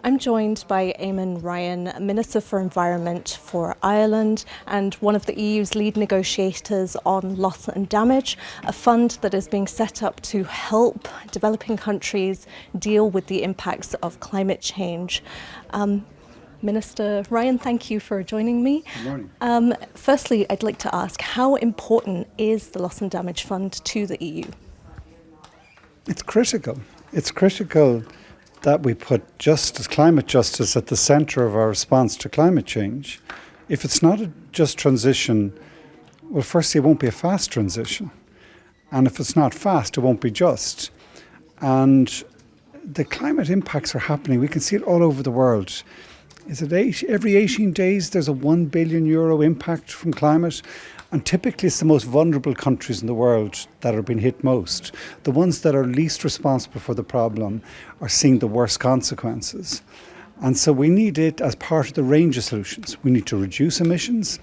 I'm joined by Eamon Ryan, Minister for Environment for Ireland and one of the EU's lead negotiators on loss and damage, a fund that is being set up to help developing countries deal with the impacts of climate change. Minister Ryan, thank you for joining me. Good morning. Firstly, I'd like to ask, how important is the Loss and Damage Fund to the EU? It's critical. It's critical that we put climate justice at the centre of our response to climate change. If it's not a just transition, well, firstly, it won't be a fast transition. And if it's not fast, it won't be just. And the climate impacts are happening. We can see it all over the world. Is it every 18 days there's a €1 billion impact from climate? And typically it's the most vulnerable countries in the world that are being hit most. The ones that are least responsible for the problem are seeing the worst consequences. And so we need it as part of the range of solutions. We need to reduce emissions,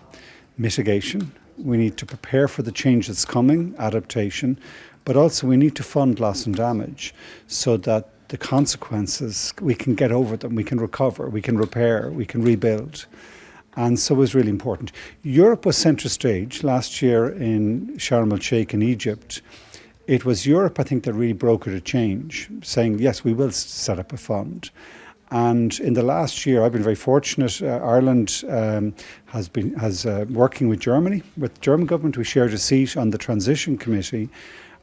mitigation. We need to prepare for the change that's coming, adaptation. But also we need to fund loss and damage so that the consequences, we can get over them, we can recover, we can repair, we can rebuild. And so it was really important. Europe was centre stage last year in Sharm el-Sheikh in Egypt. It was Europe, I think, that really brokered a change, saying, yes, we will set up a fund. And in the last year, I've been very fortunate. Ireland has working with Germany, with the German government. We shared a seat on the transition committee.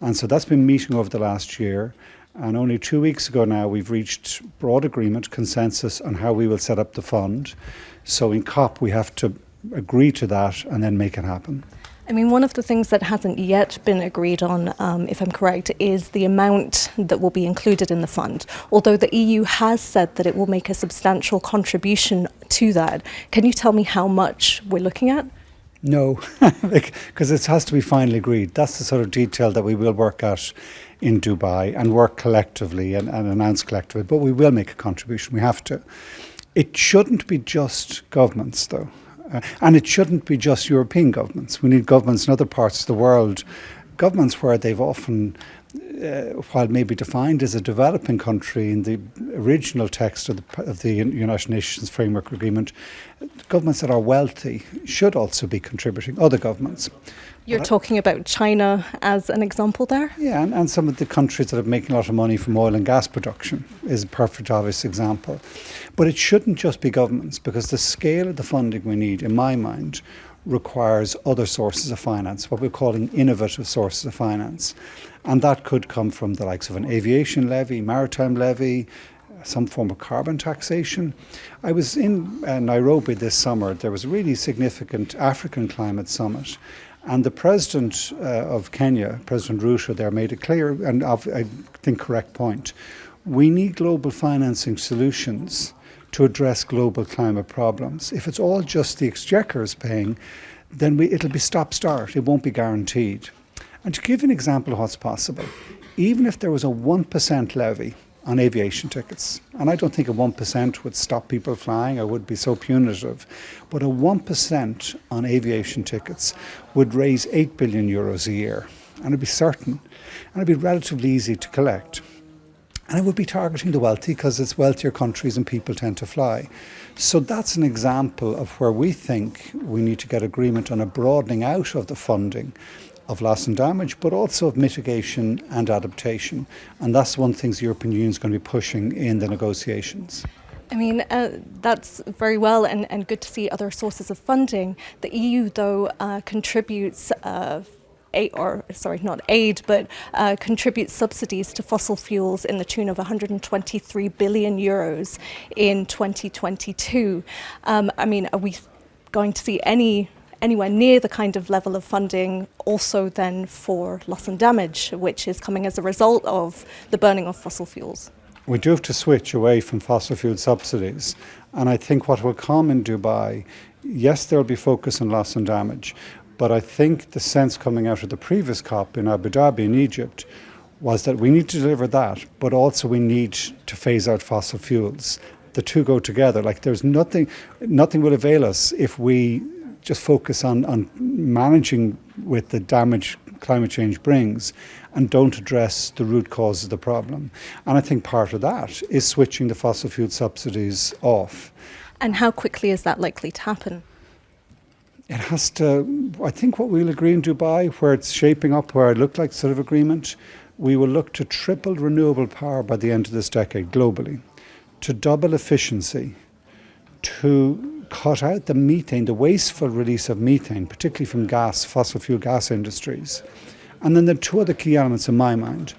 And so that's been meeting over the last year. And only 2 weeks ago now, we've reached broad agreement, consensus on how we will set up the fund. So in COP, we have to agree to that and then make it happen. I mean, one of the things that hasn't yet been agreed on, if I'm correct, is the amount that will be included in the fund. Although the EU has said that it will make a substantial contribution to that. Can you tell me how much we're looking at? No, because it has to be finally agreed. That's the sort of detail that we will work at in Dubai and work collectively and announce collectively. But we will make a contribution. We have to. It shouldn't be just governments, though. And it shouldn't be just European governments. We need governments in other parts of the world, governments where they've often, while maybe defined as a developing country in the original text of the United Nations Framework Agreement, governments that are wealthy should also be contributing, other governments. You're talking about China as an example there? Yeah, and some of the countries that are making a lot of money from oil and gas production is a perfect obvious example. But it shouldn't just be governments, because the scale of the funding we need, in my mind, requires other sources of finance, what we're calling innovative sources of finance. And that could come from the likes of an aviation levy, maritime levy, some form of carbon taxation. I was in Nairobi this summer. There was a really significant African climate summit. And the president of Kenya, President Ruto, there made a clear and I think correct point. We need global financing solutions to address global climate problems. If it's all just the exchequers paying, then it'll be stop-start. It won't be guaranteed. And to give an example of what's possible, even if there was a 1% levy on aviation tickets, and I don't think a 1% would stop people flying, or would be so punitive, but a 1% on aviation tickets would raise €8 billion a year, and it'd be certain, and it'd be relatively easy to collect. And it would be targeting the wealthy, because it's wealthier countries and people tend to fly. So that's an example of where we think we need to get agreement on a broadening out of the funding of loss and damage, but also of mitigation and adaptation. And that's one of the things the European Union is going to be pushing in the negotiations. I mean, that's very well and good to see other sources of funding. The EU, though, contributes contributes subsidies to fossil fuels in the tune of €123 billion in 2022. I mean, are we going to see anywhere near the kind of level of funding also then for loss and damage, which is coming as a result of the burning of fossil fuels? We do have to switch away from fossil fuel subsidies. And I think what will come in Dubai, yes, there will be focus on loss and damage, but I think the sense coming out of the previous COP in Abu Dhabi in Egypt was that we need to deliver that, but also we need to phase out fossil fuels. The two go together. Like there's nothing will avail us if we just focus on managing with the damage climate change brings and don't address the root cause of the problem. And I think part of that is switching the fossil fuel subsidies off. And how quickly is that likely to happen? It has to, I think what we'll agree in Dubai, where it's shaping up, where it looked like sort of agreement, we will look to triple renewable power by the end of this decade globally, to double efficiency, to cut out the methane, the wasteful release of methane, particularly from fossil fuel gas industries. And then there are two other key elements in my mind.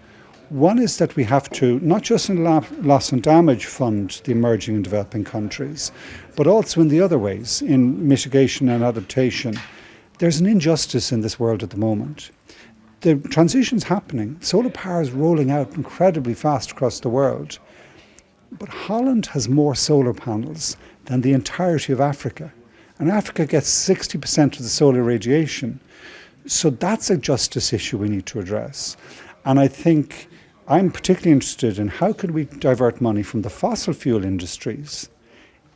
One is that we have to, not just in loss and damage, fund the emerging and developing countries, but also in the other ways, in mitigation and adaptation. There's an injustice in this world at the moment. The transition's happening. Solar power is rolling out incredibly fast across the world. But Holland has more solar panels than the entirety of Africa. And Africa gets 60% of the solar radiation. So that's a justice issue we need to address. And I think I'm particularly interested in how could we divert money from the fossil fuel industries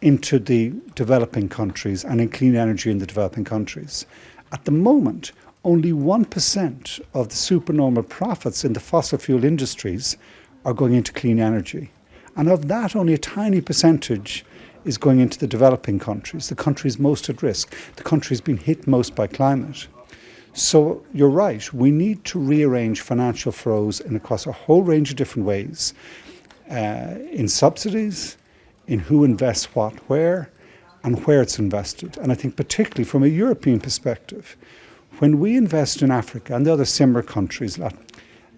into the developing countries and in clean energy in the developing countries. At the moment, only 1% of the supernormal profits in the fossil fuel industries are going into clean energy. And of that, only a tiny percentage is going into the developing countries, the countries most at risk, the countries being hit most by climate. So you're right, we need to rearrange financial flows across a whole range of different ways, in subsidies, in who invests what where, and where it's invested. And I think particularly from a European perspective, when we invest in Africa and the other similar countries,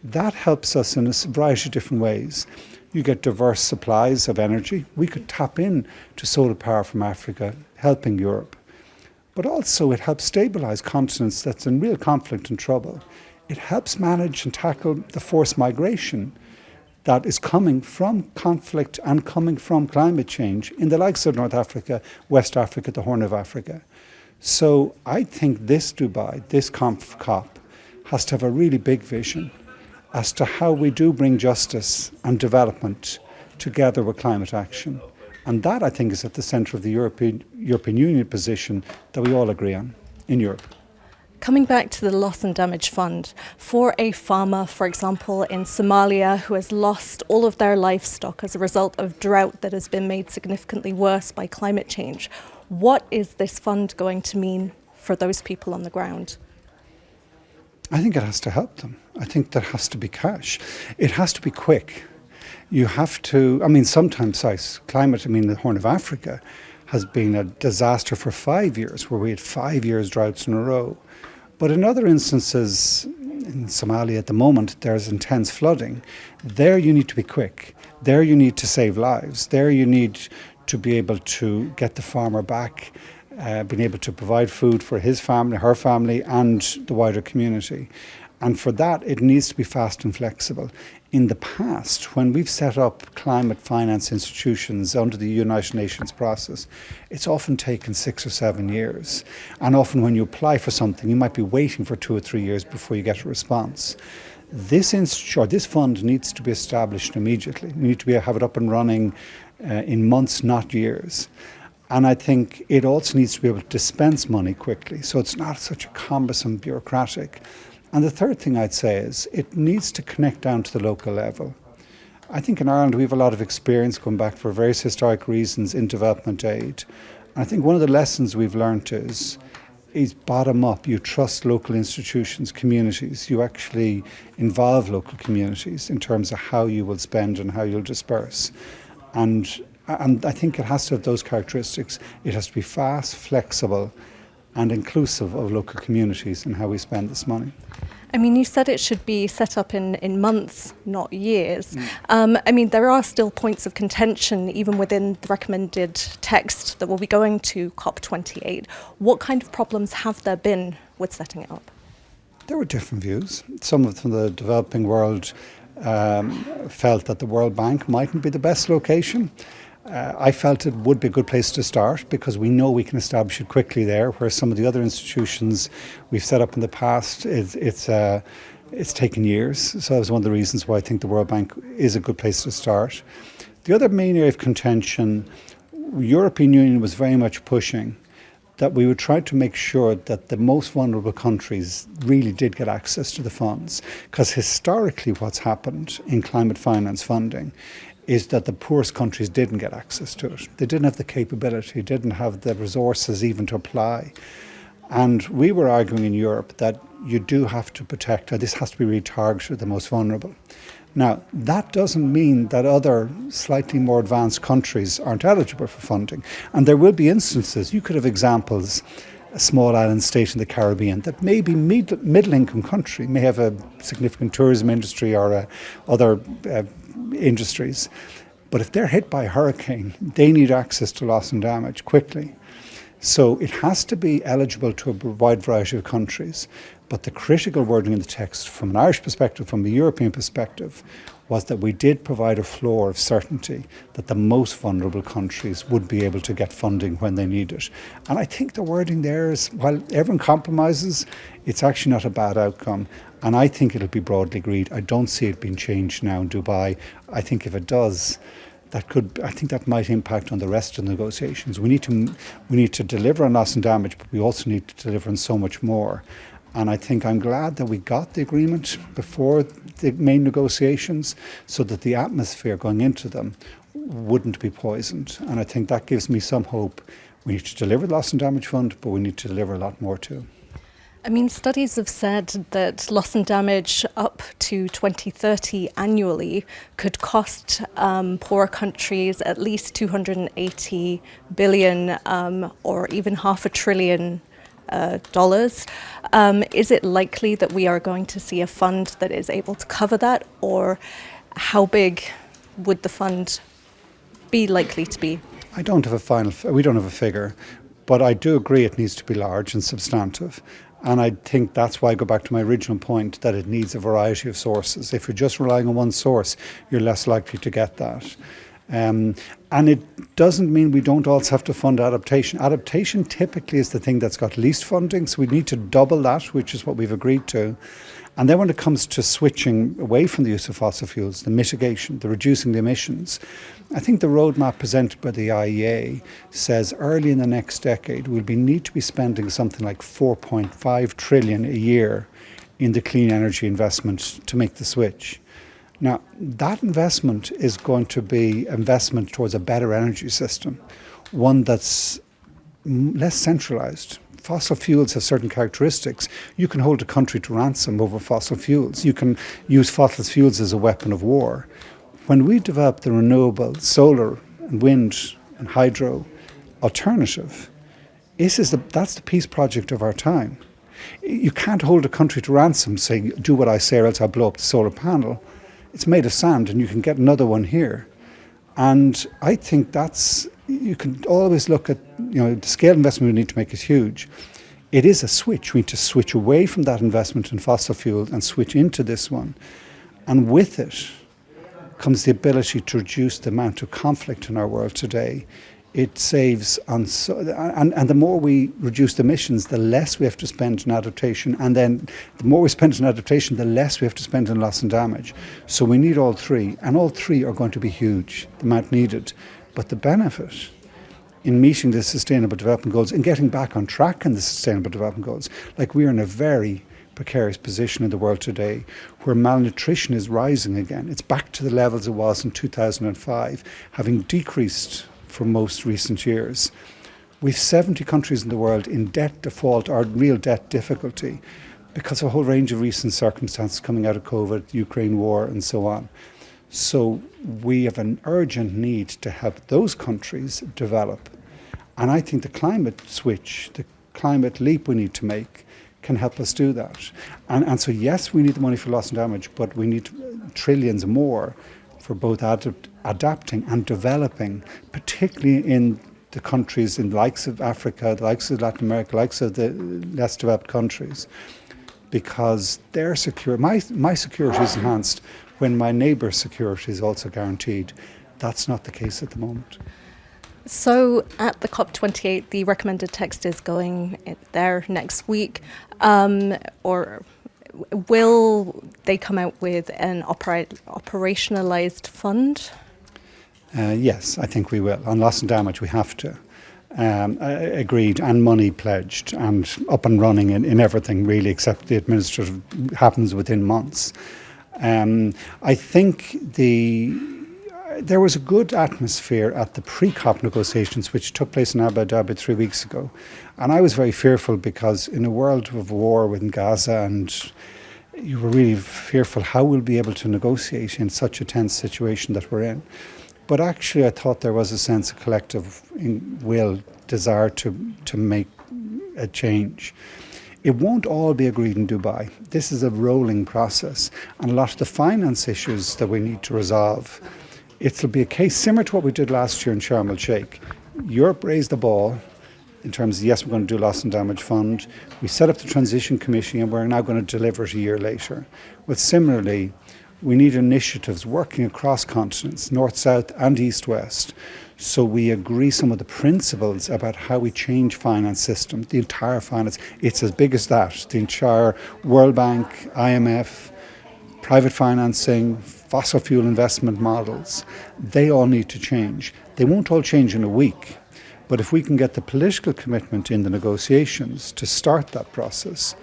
that helps us in a variety of different ways. You get diverse supplies of energy. We could tap in to solar power from Africa, helping Europe. But also it helps stabilise continents that's in real conflict and trouble. It helps manage and tackle the forced migration that is coming from conflict and coming from climate change in the likes of North Africa, West Africa, the Horn of Africa. So I think this Dubai, this COP, has to have a really big vision as to how we do bring justice and development together with climate action. And that, I think, is at the centre of the European Union position that we all agree on in Europe. Coming back to the loss and damage fund, for a farmer, for example, in Somalia who has lost all of their livestock as a result of drought that has been made significantly worse by climate change, what is this fund going to mean for those people on the ground? I think it has to help them. I think there has to be cash. It has to be quick. You have to, sometimes climate, the Horn of Africa has been a disaster for 5 years, where we had 5 years droughts in a row. But in other instances, in Somalia at the moment, there's intense flooding. There you need to be quick. There you need to save lives. There you need to be able to get the farmer back, being able to provide food for his family, her family, and the wider community. And for that, it needs to be fast and flexible. In the past, when we've set up climate finance institutions under the United Nations process, it's often taken 6 or 7 years. And often when you apply for something, you might be waiting for 2 or 3 years before you get a response. This fund needs to be established immediately. We need to have it up and running in months, not years. And I think it also needs to be able to dispense money quickly, so it's not such a cumbersome, bureaucratic. And the third thing I'd say is it needs to connect down to the local level. I think in Ireland we have a lot of experience going back for various historic reasons in development aid. And I think one of the lessons we've learned is bottom up. You trust local institutions, communities. You actually involve local communities in terms of how you will spend and how you'll disperse. And I think it has to have those characteristics. It has to be fast, flexible, and inclusive of local communities in how we spend this money. You said it should be set up in months, not years. There are still points of contention even within the recommended text that will be going to COP28. What kind of problems have there been with setting it up? There were different views. Some of the developing world felt that the World Bank mightn't be the best location. I felt it would be a good place to start because we know we can establish it quickly there, where some of the other institutions we've set up in the past, it's taken years. So that was one of the reasons why I think the World Bank is a good place to start. The other main area of contention, European Union was very much pushing that we would try to make sure that the most vulnerable countries really did get access to the funds. Because historically what's happened in climate finance funding is that the poorest countries didn't get access to it. They didn't have the capability, didn't have the resources even to apply. And we were arguing in Europe that you do have to protect, or this has to be retargeted, the most vulnerable. Now, that doesn't mean that other slightly more advanced countries aren't eligible for funding. And there will be instances, you could have examples, a small island state in the Caribbean that may be middle-income country, may have a significant tourism industry or other industries. But if they're hit by a hurricane, they need access to loss and damage quickly. So it has to be eligible to a wide variety of countries. But the critical wording in the text, from an Irish perspective, from a European perspective, was that we did provide a floor of certainty that the most vulnerable countries would be able to get funding when they need it. And I think the wording there is, while everyone compromises, it's actually not a bad outcome. And I think it'll be broadly agreed. I don't see it being changed now in Dubai. I think if it does, I think that might impact on the rest of the negotiations. We need to deliver on loss and damage, but we also need to deliver on so much more. And I think I'm glad that we got the agreement before the main negotiations so that the atmosphere going into them wouldn't be poisoned. And I think that gives me some hope. We need to deliver the loss and damage fund, but we need to deliver a lot more too. I mean, studies have said that loss and damage up to 2030 annually could cost poorer countries at least 280 billion or even $500 billion. Is it likely that we are going to see a fund that is able to cover that, or how big would the fund be likely to be? We don't have a figure, but I do agree it needs to be large and substantive. And I think that's why I go back to my original point that it needs a variety of sources. If you're just relying on one source, you're less likely to get that. And it doesn't mean we don't also have to fund adaptation. Adaptation typically is the thing that's got least funding, so we need to double that, which is what we've agreed to. And then when it comes to switching away from the use of fossil fuels, the mitigation, the reducing the emissions, I think the roadmap presented by the IEA says early in the next decade we'll need to be spending something like 4.5 trillion a year in the clean energy investment to make the switch. Now, that investment is going to be investment towards a better energy system, one that's less centralized. Fossil fuels have certain characteristics. You can hold a country to ransom over fossil fuels. You can use fossil fuels as a weapon of war. When we develop the renewable solar and wind and hydro alternative, that's the peace project of our time. You can't hold a country to ransom saying, do what I say or else I'll blow up the solar panel. It's made of sand and you can get another one here. And I think you can always look at, the scale investment we need to make is huge. It is a switch. We need to switch away from that investment in fossil fuel and switch into this one. And with it comes the ability to reduce the amount of conflict in our world today. It saves and the more we reduce the emissions, the less we have to spend on adaptation. And then the more we spend on adaptation, the less we have to spend on loss and damage. So we need all three. And all three are going to be huge, the amount needed. But the benefit in meeting the Sustainable Development Goals and getting back on track in the Sustainable Development Goals, like we are in a very precarious position in the world today where malnutrition is rising again. It's back to the levels it was in 2005, having decreased for most recent years. We've 70 countries in the world in debt default or real debt difficulty because of a whole range of recent circumstances coming out of COVID, Ukraine war and so on. So we have an urgent need to help those countries develop. And I think the climate switch, the climate leap we need to make can help us do that. And so yes, we need the money for loss and damage, but we need trillions more for both adapting and developing, particularly in the countries in the likes of Africa, the likes of Latin America, the likes of the less developed countries, because their my security is enhanced when my neighbour's security is also guaranteed. That's not the case at the moment. So at the COP28, the recommended text is going there next week, or will they come out with an operationalised fund? Yes, I think we will. On loss and damage, we have to. agreed and money pledged and up and running in everything really, except the administrative happens within months. I think there was a good atmosphere at the pre-COP negotiations, which took place in Abu Dhabi 3 weeks ago. And I was very fearful because in a world of war within Gaza, and you were really fearful how we'll be able to negotiate in such a tense situation that we're in. But actually, I thought there was a sense of collective will, desire to make a change. It won't all be agreed in Dubai. This is a rolling process. And a lot of the finance issues that we need to resolve, it'll be a case similar to what we did last year in Sharm el-Sheikh. Europe raised the ball in terms of, yes, we're going to do loss and damage fund. We set up the transition committee and we're now going to deliver it a year later. But similarly, we need initiatives working across continents, north, south and east, west. So we agree some of the principles about how we change finance system, the entire finance. It's as big as that. The entire World Bank, IMF, private financing, fossil fuel investment models, they all need to change. They won't all change in a week. But if we can get the political commitment in the negotiations to start that process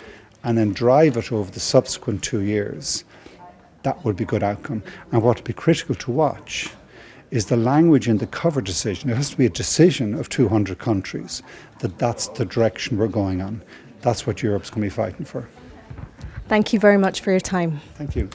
and then drive it over the subsequent 2 years, that would be a good outcome. And what would be critical to watch is the language in the cover decision. It has to be a decision of 200 countries that's the direction we're going on. That's what Europe's going to be fighting for. Thank you very much for your time. Thank you.